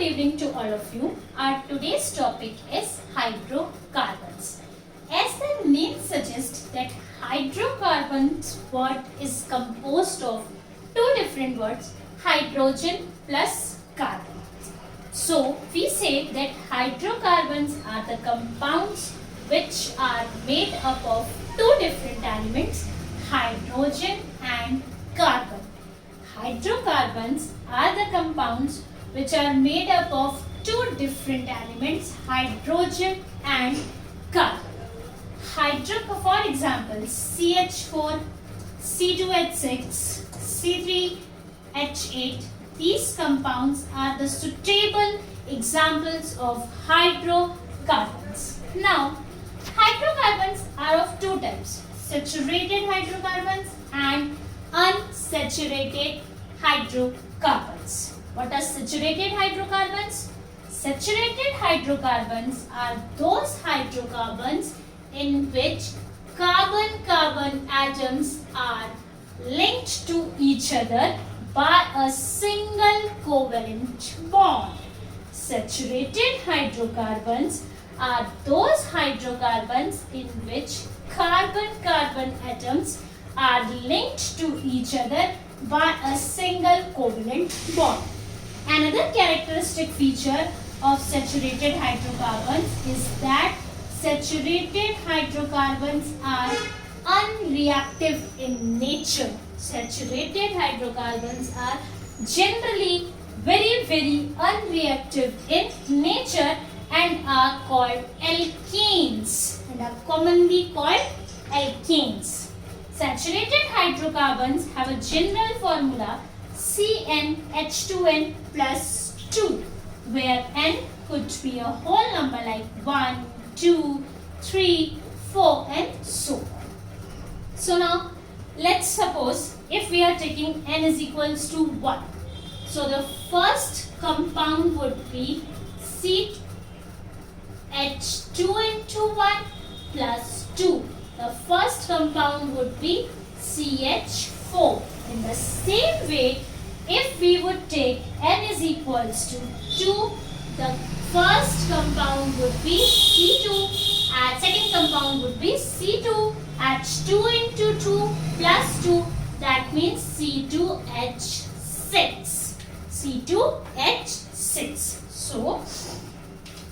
good evening to all of you. Our today's topic is hydrocarbons. As the name suggests that hydrocarbons word is composed of two different words, hydrogen plus carbon. So we say that hydrocarbons are the compounds which are made up of two different elements, hydrogen and carbon. Hydrocarbons are the compounds which are made up of two different elements, hydrogen and carbon. For example, CH4, C2H6, C3H8, these compounds are the suitable examples of hydrocarbons. Now, hydrocarbons are of two types, saturated hydrocarbons and unsaturated hydrocarbons. What are saturated hydrocarbons? Saturated hydrocarbons are those hydrocarbons in which carbon-carbon atoms are linked to each other by a single covalent bond. Saturated hydrocarbons are those hydrocarbons in which carbon-carbon atoms are linked to each other by a single covalent bond. Another characteristic feature of saturated hydrocarbons is that saturated hydrocarbons are unreactive in nature. Saturated hydrocarbons are generally very unreactive in nature and are called alkanes and are commonly called alkanes. Saturated hydrocarbons have a general formula CnH2n plus 2, where n could be a whole number like 1, 2, 3, 4 and so on. So now let's suppose if we are taking n is equals to 1. So the first compound would be CH2n1 plus 2. The first compound would be CH4. In the same way, if we would take n is equals to 2, the first compound would be C2 and second compound would be C2H2 into 2 plus 2. That means C2H6. C2H6. So,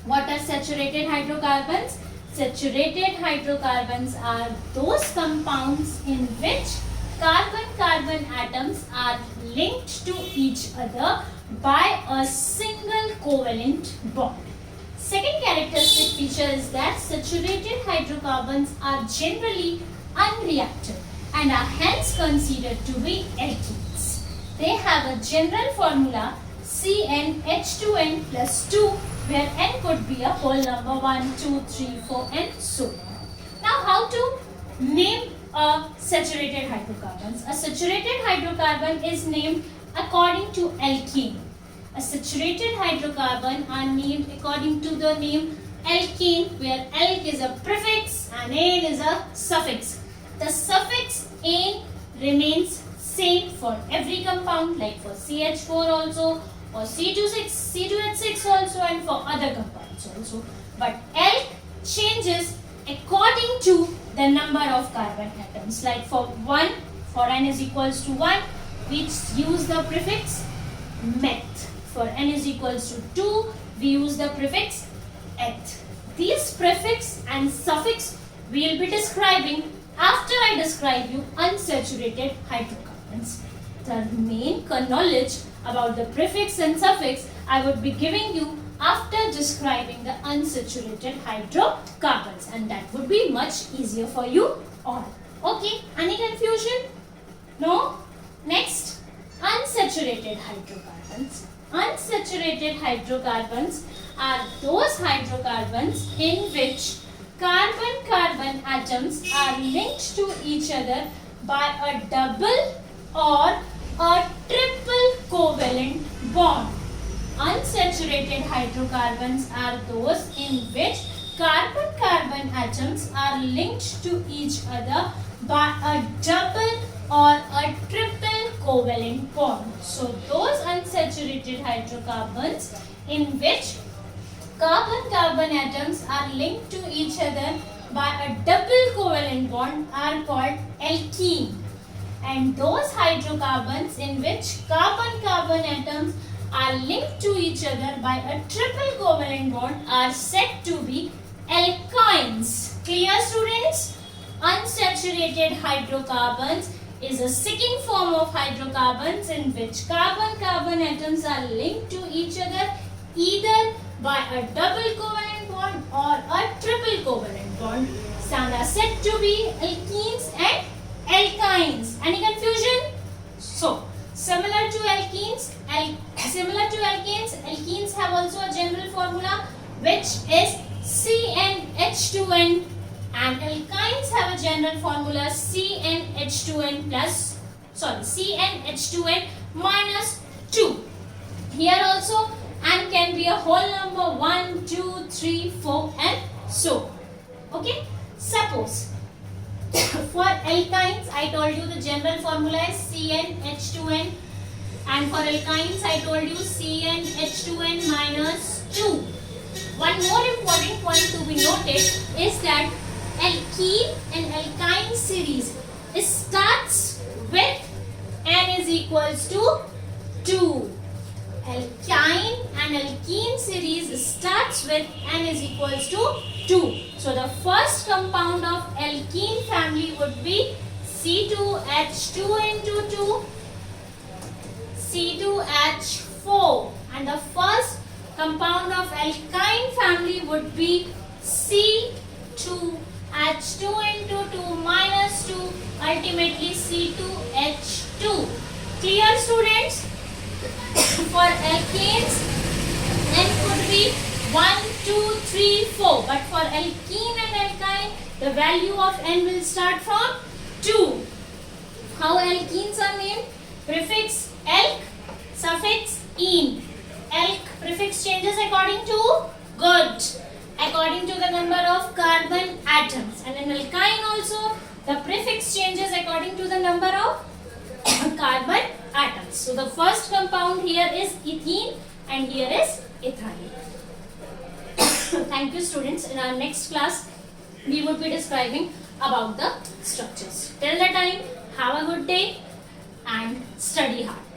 what are saturated hydrocarbons? Saturated hydrocarbons are those compounds in which carbon-carbon atoms are linked to each other by a single covalent bond. Second characteristic feature is that saturated hydrocarbons are generally unreactive and are hence considered to be alkenes. They have a general formula CnH2n plus 2, where n could be a whole number 1, 2, 3, 4 and so on. Now how to name a saturated hydrocarbons? A saturated hydrocarbon is named according to alkene. A saturated hydrocarbon are named according to the name alkene, where alk is a prefix and ane is a suffix. The suffix ane remains same for every compound, like for CH4 also, for C2H6 also, and for other compounds also. But alk changes according to the number of carbon atoms. Like for 1, for n is equals to 1, we use the prefix meth. For n is equals to 2, we use the prefix eth. These prefix and suffix we will be describing after I describe you unsaturated hydrocarbons. The main knowledge about the prefix and suffix I would be giving you after describing the unsaturated hydrocarbons, and that would be much easier for you all. Okay, any confusion? No? Next, unsaturated hydrocarbons. Unsaturated hydrocarbons are those hydrocarbons in which carbon-carbon atoms are linked to each other by a double or a triple covalent bond. Unsaturated hydrocarbons are those in which carbon-carbon atoms are linked to each other by a double or a triple covalent bond. So those unsaturated hydrocarbons in which carbon-carbon atoms are linked to each other by a double covalent bond are called alkene. And those hydrocarbons in which carbon-carbon atoms are linked to each other by a triple covalent bond are said to be alkynes. Clear, students? Unsaturated hydrocarbons is a second form of hydrocarbons in which carbon-carbon atoms are linked to each other either by a double covalent bond or a triple covalent bond. Some are said to be alkenes and alkynes. Any confusion? So, similar to alkenes, alkenes have also a general formula which is CnH2n, and alkynes have a general formula CnH2n minus 2. Here also n can be a whole number 1, 2, 3, 4 and so. Okay. Suppose for alkynes I told you the general formula is CnH2n, and for alkynes I told you CnH2n minus 2. One more important point to be noted is that alkene and alkyne series starts with n is equals to 2. Alkyne and alkene series starts with n is equals to 2. So the first compound of alkene family would be C2H2 into 2, C2H4, and the first compound of alkyne family would be C2H2 into 2 minus 2, ultimately C2H2. Clear, students? For alkanes, n could be 1, 2, 3, 4. But for alkene and alkyne, the value of n will start from 2. How alkenes are named? Prefix alk, suffix ene. Alk prefix changes according to good, according to the number of carbon atoms. And in alkyne also, the prefix changes according to the number of carbon atoms. So the first compound here is ethene and here is ethylene. Thank you, students. In our next class, we would be describing about the structures. Till that time, have a good day and study hard.